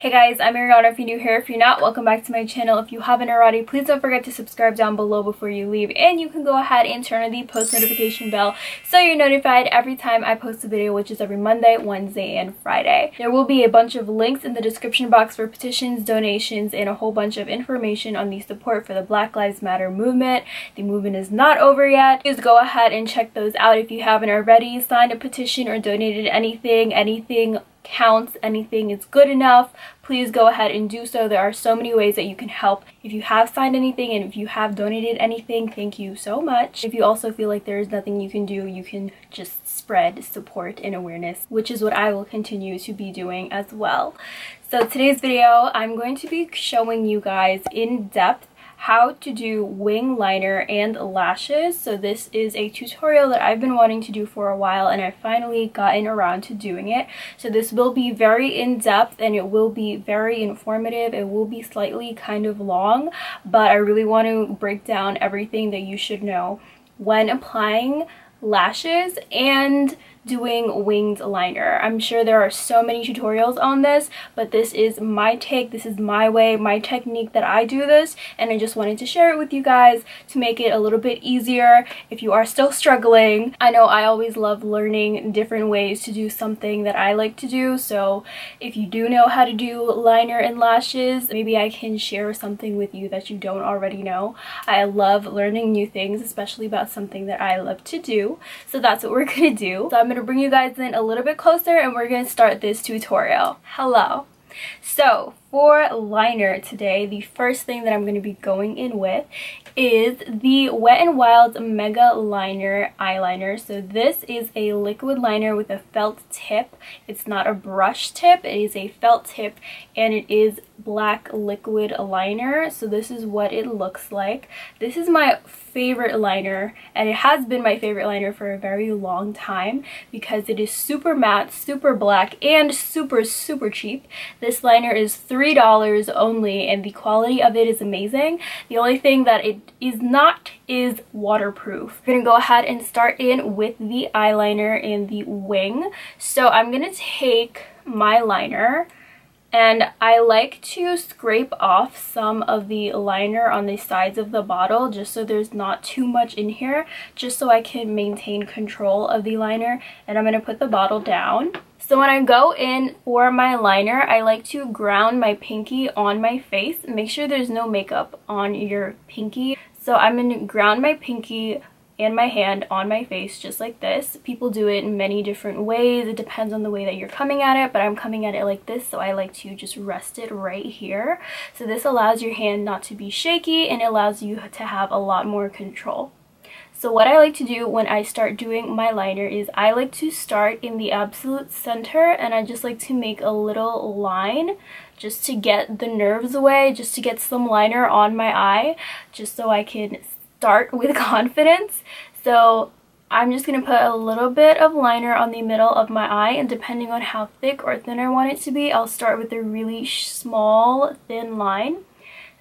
Hey guys, I'm Ariana. If you're new here, if you're not, welcome back to my channel. If you haven't already, please don't forget to subscribe down below before you leave, and you can go ahead and turn on the post notification bell so you're notified every time I post a video, which is every Monday, Wednesday, and Friday. There will be a bunch of links in the description box for petitions, donations, and a whole bunch of information on the support for the Black Lives Matter movement. The movement is not over yet. Please go ahead and check those out if you haven't already. Signed a petition or donated anything counts. Anything is good enough. Please go ahead and do so. There are so many ways that you can help. If you have signed anything and if you have donated anything, thank you so much. If you also feel like there is nothing you can do, you can just spread support and awareness, which is what I will continue to be doing as well. So today's video, I'm going to be showing you guys in depth how to do wing liner and lashes. So this is a tutorial that I've been wanting to do for a while, and I've finally gotten around to doing it. So this will be very in-depth and it will be very informative. It will be slightly kind of long, but I really want to break down everything that you should know when applying lashes and doing winged liner. I'm sure there are so many tutorials on this, but this is my take, this is my way, my technique that I do this, and I just wanted to share it with you guys to make it a little bit easier if you are still struggling. I know I always love learning different ways to do something that I like to do, so if you do know how to do liner and lashes, maybe I can share something with you that you don't already know. I love learning new things, especially about something that I love to do, so that's what we're gonna do. So I'm going to bring you guys in a little bit closer and we're going to start this tutorial. Hello. So for liner today, the first thing that I'm going to be going in with is the Wet n Wild Mega Liner eyeliner. So this is a liquid liner with a felt tip. It's not a brush tip, it is a felt tip, and it is black liquid liner. So this is what it looks like. This is my favorite liner, and it has been my favorite liner for a very long time because it is super matte, super black, and super cheap. This liner is $3 only, and the quality of it is amazing. The only thing that it is not is waterproof. I'm gonna go ahead and start in with the eyeliner and the wing. So I'm gonna take my liner, and I like to scrape off some of the liner on the sides of the bottle just so there's not too much in here, just so I can maintain control of the liner. And I'm going to put the bottle down. So when I go in for my liner, I like to ground my pinky on my face. Make sure there's no makeup on your pinky. So I'm going to ground my pinky and my hand on my face just like this. People do it in many different ways. It depends on the way that you're coming at it, but I'm coming at it like this, so I like to just rest it right here. So this allows your hand not to be shaky and it allows you to have a lot more control. So what I like to do when I start doing my liner is I like to start in the absolute center, and I just like to make a little line just to get the nerves away, just to get some liner on my eye, just so I can start with confidence. So I'm just going to put a little bit of liner on the middle of my eye, and depending on how thick or thin I want it to be, I'll start with a really small thin line.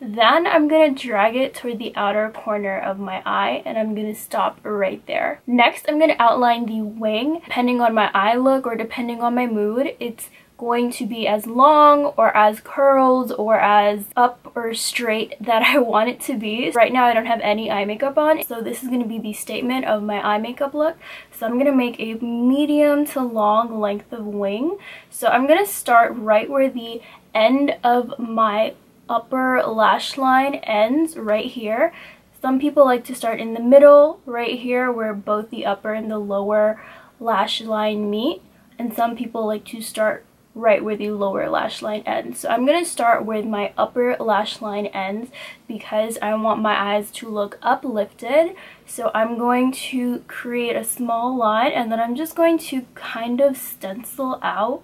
Then I'm going to drag it toward the outer corner of my eye, and I'm going to stop right there. Next, I'm going to outline the wing. Depending on my eye look or depending on my mood, it's going to be as long or as curled or as up or straight that I want it to be. Right now I don't have any eye makeup on, so this is going to be the statement of my eye makeup look. So I'm going to make a medium to long length of wing. So I'm going to start right where the end of my upper lash line ends, right here. Some people like to start in the middle, right here where both the upper and the lower lash line meet, and some people like to start right where the lower lash line ends. So I'm going to start where my upper lash line ends because I want my eyes to look uplifted. So I'm going to create a small line, and then I'm just going to kind of stencil out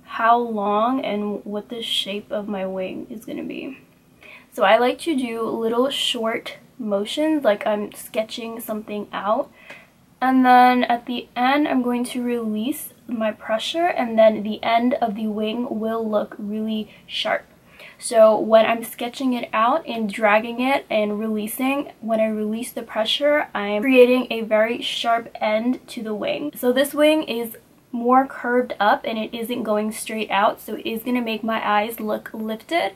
how long and what the shape of my wing is going to be. So I like to do little short motions like I'm sketching something out. And then at the end, I'm going to release my pressure, and then the end of the wing will look really sharp. So when I'm sketching it out and dragging it and releasing, when I release the pressure, I'm creating a very sharp end to the wing. So this wing is more curved up and it isn't going straight out, so it is going to make my eyes look lifted.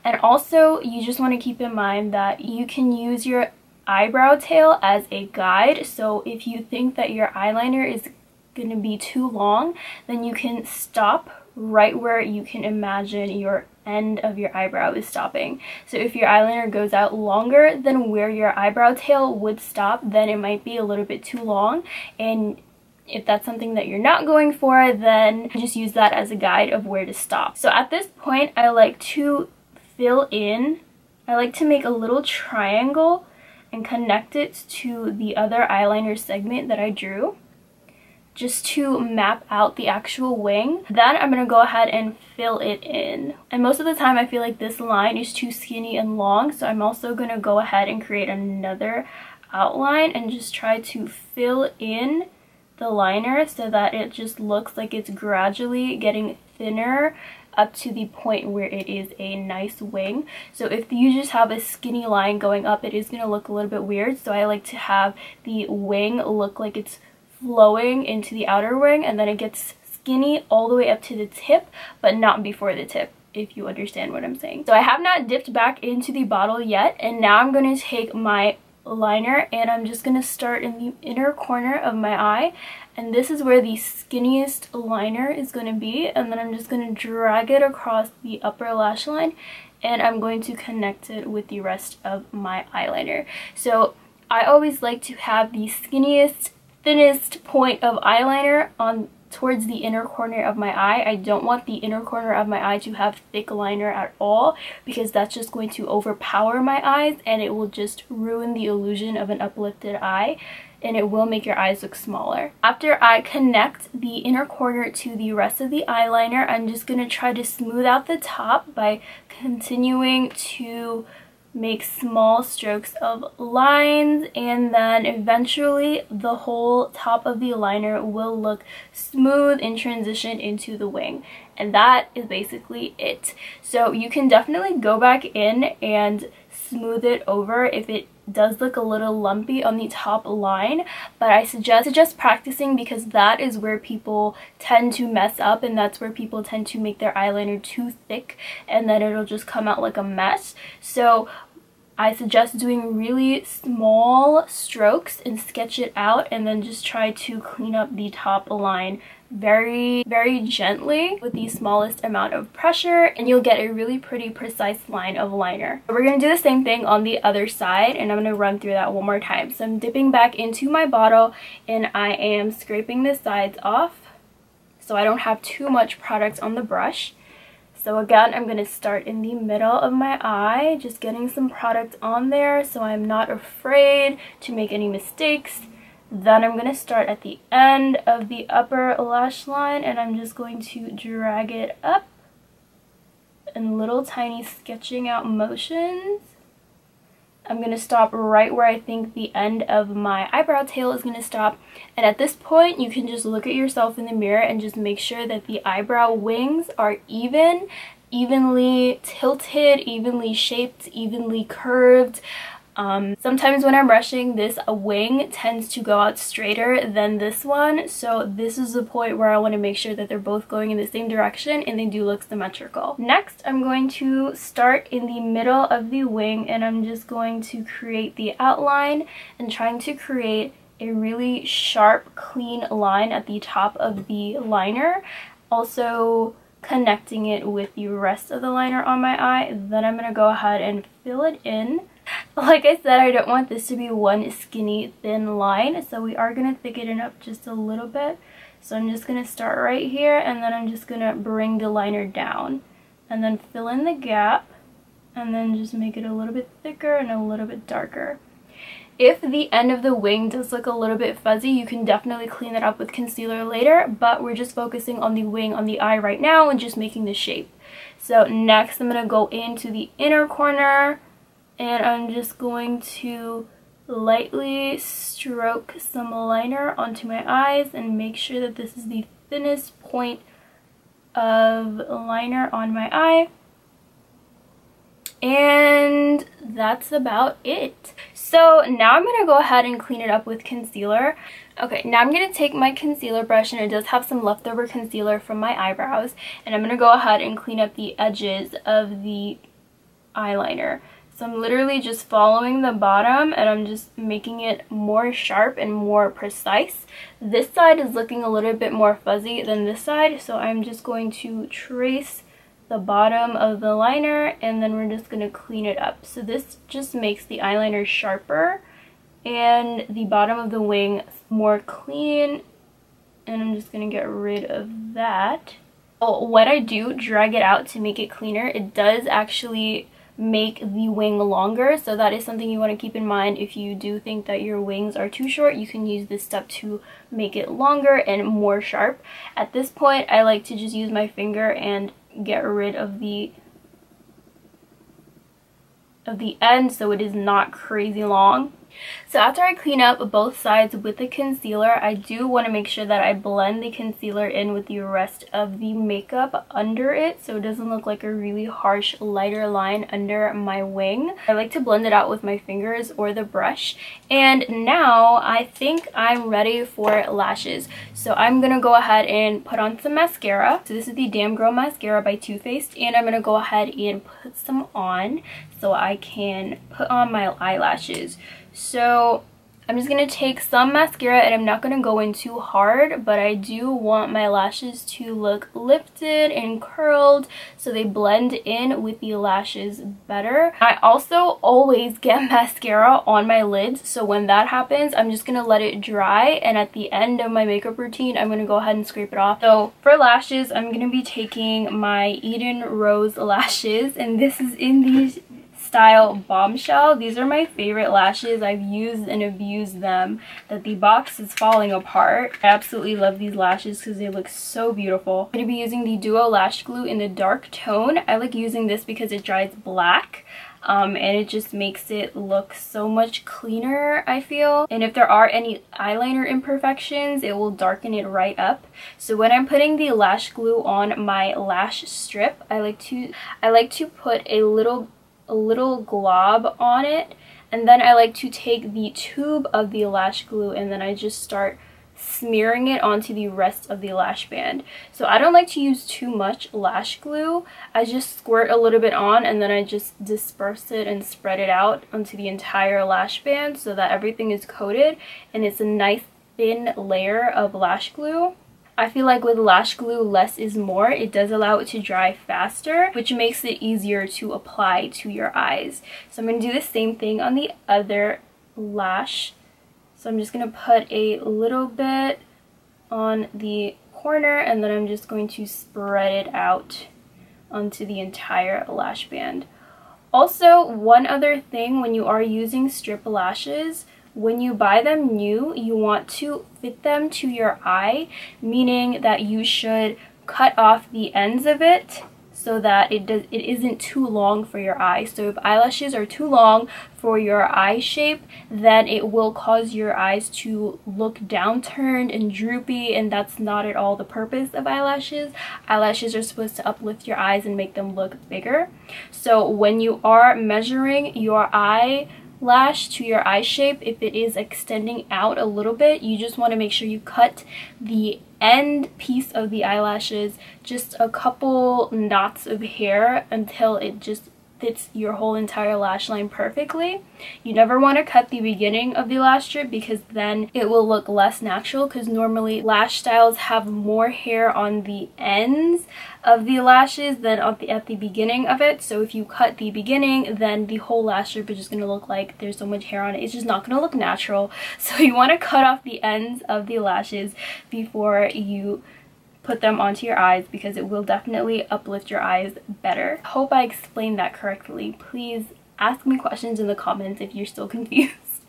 And also you just want to keep in mind that you can use your eyebrow tail as a guide. So if you think that your eyeliner is going to be too long, then you can stop right where you can imagine your end of your eyebrow is stopping. So if your eyeliner goes out longer than where your eyebrow tail would stop, then it might be a little bit too long, and if that's something that you're not going for, then just use that as a guide of where to stop. So at this point, I like to fill in. I like to make a little triangle and connect it to the other eyeliner segment that I drew, just to map out the actual wing. Then I'm going to go ahead and fill it in. And most of the time I feel like this line is too skinny and long, so I'm also going to go ahead and create another outline and just try to fill in the liner so that it just looks like it's gradually getting thinner up to the point where it is a nice wing. So if you just have a skinny line going up, it is going to look a little bit weird. So I like to have the wing look like it's flowing into the outer wing, and then it gets skinny all the way up to the tip, but not before the tip, if you understand what I'm saying. So I have not dipped back into the bottle yet, and now I'm going to take my liner and I'm just going to start in the inner corner of my eye, and this is where the skinniest liner is going to be, and then I'm just going to drag it across the upper lash line, and I'm going to connect it with the rest of my eyeliner. So I always like to have the skinniest, thinnest point of eyeliner on towards the inner corner of my eye. I don't want the inner corner of my eye to have thick liner at all, because that's just going to overpower my eyes and it will just ruin the illusion of an uplifted eye, and it will make your eyes look smaller. After I connect the inner corner to the rest of the eyeliner, I'm just going to try to smooth out the top by continuing to make small strokes of lines, and then eventually the whole top of the liner will look smooth and transition into the wing. And that is basically it. So you can definitely go back in and smooth it over if it does look a little lumpy on the top line, but I suggest practicing, because that is where people tend to mess up, and that's where people tend to make their eyeliner too thick and then it'll just come out like a mess. So I suggest doing really small strokes and sketch it out, and then just try to clean up the top line very, very gently with the smallest amount of pressure, and you'll get a really pretty precise line of liner. We're going to do the same thing on the other side, and I'm going to run through that one more time. So I'm dipping back into my bottle and I am scraping the sides off so I don't have too much product on the brush. So again, I'm going to start in the middle of my eye, just getting some product on there so I'm not afraid to make any mistakes. Then I'm going to start at the end of the upper lash line, and I'm just going to drag it up in little tiny sketching out motions. I'm going to stop right where I think the end of my eyebrow tail is going to stop. And at this point, you can just look at yourself in the mirror and just make sure that the eyebrow wings are evenly tilted, evenly shaped, evenly curved. Sometimes when I'm brushing, this wing tends to go out straighter than this one, so this is the point where I want to make sure that they're both going in the same direction and they do look symmetrical. Next, I'm going to start in the middle of the wing, and I'm just going to create the outline and trying to create a really sharp, clean line at the top of the liner, also connecting it with the rest of the liner on my eye. Then I'm going to go ahead and fill it in. Like I said, I don't want this to be one skinny thin line, so we are going to thicken it up just a little bit. So I'm just going to start right here, and then I'm just going to bring the liner down and then fill in the gap, and then just make it a little bit thicker and a little bit darker. If the end of the wing does look a little bit fuzzy, you can definitely clean it up with concealer later, but we're just focusing on the wing on the eye right now and just making the shape. So next I'm going to go into the inner corner, and I'm just going to lightly stroke some liner onto my eyes and make sure that this is the thinnest point of liner on my eye. And that's about it. So now I'm going to go ahead and clean it up with concealer. Okay, now I'm going to take my concealer brush, and it does have some leftover concealer from my eyebrows, and I'm going to go ahead and clean up the edges of the eyeliner. So I'm literally just following the bottom, and I'm just making it more sharp and more precise. This side is looking a little bit more fuzzy than this side, so I'm just going to trace the bottom of the liner, and then we're just going to clean it up. So this just makes the eyeliner sharper and the bottom of the wing more clean, and I'm just going to get rid of that. Oh, when I do drag it out to make it cleaner, it does actually make the wing longer, so that is something you want to keep in mind. If you do think that your wings are too short, you can use this step to make it longer and more sharp. At this point, I like to just use my finger and get rid of the end so it is not crazy long. So after I clean up both sides with the concealer, I do want to make sure that I blend the concealer in with the rest of the makeup under it, so it doesn't look like a really harsh lighter line under my wing. I like to blend it out with my fingers or the brush. And now I think I'm ready for lashes. So I'm going to go ahead and put on some mascara. So this is the Damn Girl Mascara by Too Faced, and I'm going to go ahead and put some on so I can put on my eyelashes. So I'm just going to take some mascara, and I'm not going to go in too hard, but I do want my lashes to look lifted and curled so they blend in with the lashes better. I also always get mascara on my lids, so when that happens, I'm just going to let it dry, and at the end of my makeup routine, I'm going to go ahead and scrape it off. So for lashes, I'm going to be taking my Eden Rose lashes, and this is in these style Bombshell. These are my favorite lashes. I've used and abused them that the box is falling apart. I absolutely love these lashes because they look so beautiful. I'm going to be using the Duo Lash Glue in the dark tone. I like using this because it dries black. And it just makes it look so much cleaner, I feel. And if there are any eyeliner imperfections, it will darken it right up. So when I'm putting the lash glue on my lash strip, I like to put a little glob on it, and then I like to take the tube of the lash glue, and then I just start smearing it onto the rest of the lash band. So I don't like to use too much lash glue. I just squirt a little bit on, and then I just disperse it and spread it out onto the entire lash band so that everything is coated and it's a nice thin layer of lash glue. I feel like with lash glue, less is more. It does allow it to dry faster, which makes it easier to apply to your eyes. So I'm going to do the same thing on the other lash. So I'm just going to put a little bit on the corner, and then I'm just going to spread it out onto the entire lash band. Also, one other thing, when you are using strip lashes, when you buy them new, you want to fit them to your eye, meaning that you should cut off the ends of it so that it isn't too long for your eye. So if eyelashes are too long for your eye shape, then it will cause your eyes to look downturned and droopy, and that's not at all the purpose of eyelashes. Eyelashes are supposed to uplift your eyes and make them look bigger. So when you are measuring your eyelash to your eye shape, if it is extending out a little bit, you just want to make sure you cut the end piece of the eyelashes just a couple knots of hair until it just fits your whole entire lash line perfectly. You never want to cut the beginning of the lash strip because then it will look less natural, because normally lash styles have more hair on the ends of the lashes than at the beginning of it. So if you cut the beginning, then the whole lash strip is just going to look like there's so much hair on it. It's just not going to look natural. So you want to cut off the ends of the lashes before you put them onto your eyes, because it will definitely uplift your eyes better. Hope I explained that correctly. Please ask me questions in the comments if you're still confused.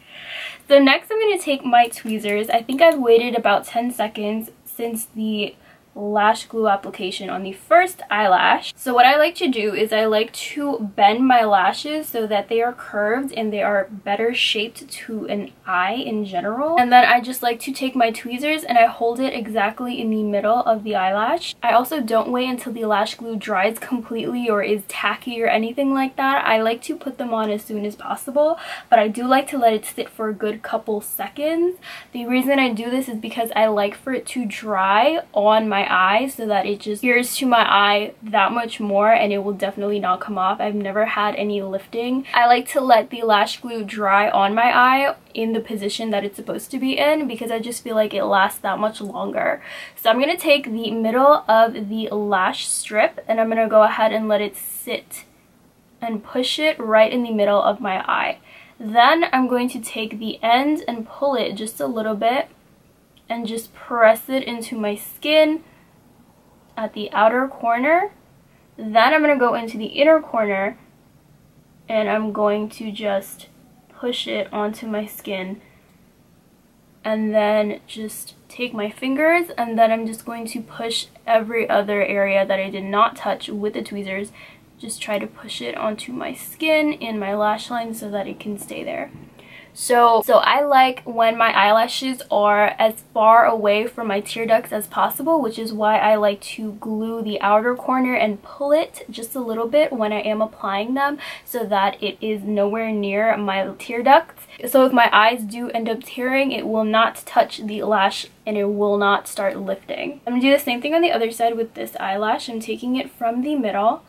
So next I'm going to take my tweezers. I think I've waited about 10 seconds since the lash glue application on the first eyelash. So what I like to do is I like to bend my lashes so that they are curved and they are better shaped to an eye in general. And then I just like to take my tweezers and I hold it exactly in the middle of the eyelash. I also don't wait until the lash glue dries completely or is tacky or anything like that. I like to put them on as soon as possible, but I do like to let it sit for a good couple seconds. The reason I do this is because I like for it to dry on my eye so that it just adheres to my eye that much more and it will definitely not come off. I've never had any lifting. I like to let the lash glue dry on my eye in the position that it's supposed to be in because I just feel like it lasts that much longer. So I'm going to take the middle of the lash strip and I'm going to go ahead and let it sit and push it right in the middle of my eye. Then I'm going to take the end and pull it just a little bit and just press it into my skin at the outer corner. Then I'm going to go into the inner corner and I'm going to just push it onto my skin and then just take my fingers and then I'm just going to push every other area that I did not touch with the tweezers. Just try to push it onto my skin in my lash line so that it can stay there. So I like when my eyelashes are as far away from my tear ducts as possible, which is why I like to glue the outer corner and pull it just a little bit when I am applying them so that it is nowhere near my tear ducts. So if my eyes do end up tearing, it will not touch the lash and it will not start lifting. I'm going to do the same thing on the other side with this eyelash. I'm taking it from the middle.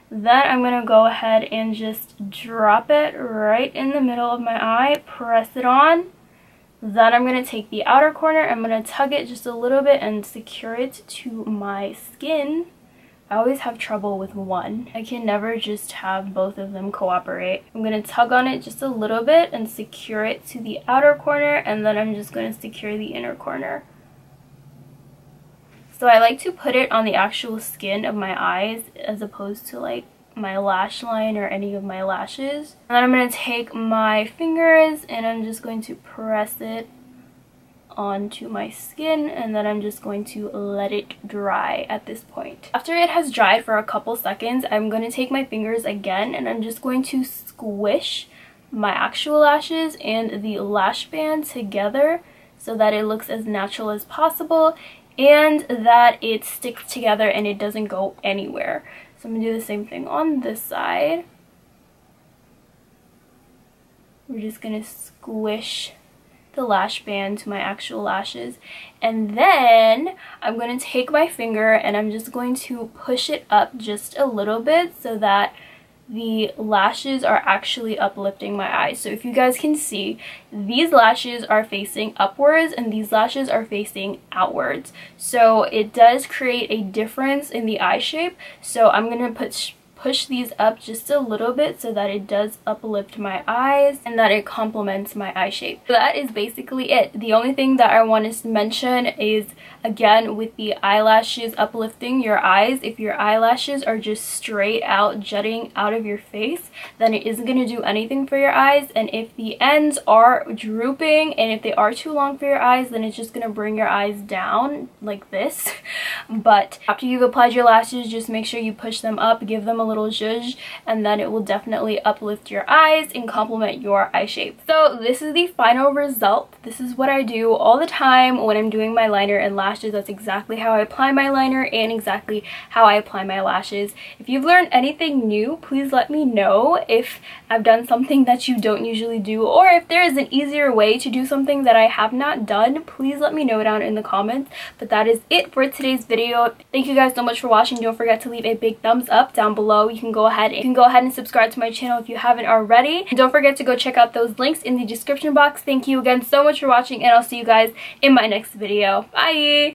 Then I'm going to go ahead and just drop it right in the middle of my eye, press it on. Then I'm going to take the outer corner, I'm going to tug it just a little bit and secure it to my skin. I always have trouble with one. I can never just have both of them cooperate. I'm going to tug on it just a little bit and secure it to the outer corner, and then I'm just going to secure the inner corner. So I like to put it on the actual skin of my eyes as opposed to like my lash line or any of my lashes. And then I'm going to take my fingers and I'm just going to press it onto my skin and then I'm just going to let it dry at this point. After it has dried for a couple seconds, I'm going to take my fingers again and I'm just going to squish my actual lashes and the lash band together so that it looks as natural as possible and that it sticks together and it doesn't go anywhere. So I'm going to do the same thing on this side. We're just going to squish the lash band to my actual lashes, and then I'm going to take my finger and I'm just going to push it up just a little bit so that the lashes are actually uplifting my eyes. So if you guys can see, these lashes are facing upwards and these lashes are facing outwards. So it does create a difference in the eye shape. So I'm going to push these up just a little bit so that it does uplift my eyes and that it complements my eye shape. So that is basically it. The only thing that I want to mention is, again, with the eyelashes uplifting your eyes, if your eyelashes are just straight out jutting out of your face, then it isn't going to do anything for your eyes. And if the ends are drooping and if they are too long for your eyes, then it's just going to bring your eyes down like this. But after you've applied your lashes, just make sure you push them up, give them a little zhuzh, and then it will definitely uplift your eyes and complement your eye shape. So this is the final result. This is what I do all the time when I'm doing my liner and lashes. That's exactly how I apply my liner and exactly how I apply my lashes. If you've learned anything new, please let me know. If I've done something that you don't usually do, or if there is an easier way to do something that I have not done, please let me know down in the comments. But that is it for today's video. Thank you guys so much for watching. Don't forget to leave a big thumbs up down below. You can go ahead and subscribe to my channel if you haven't already. And don't forget to go check out those links in the description box. Thank you again so much for watching, and I'll see you guys in my next video. Bye!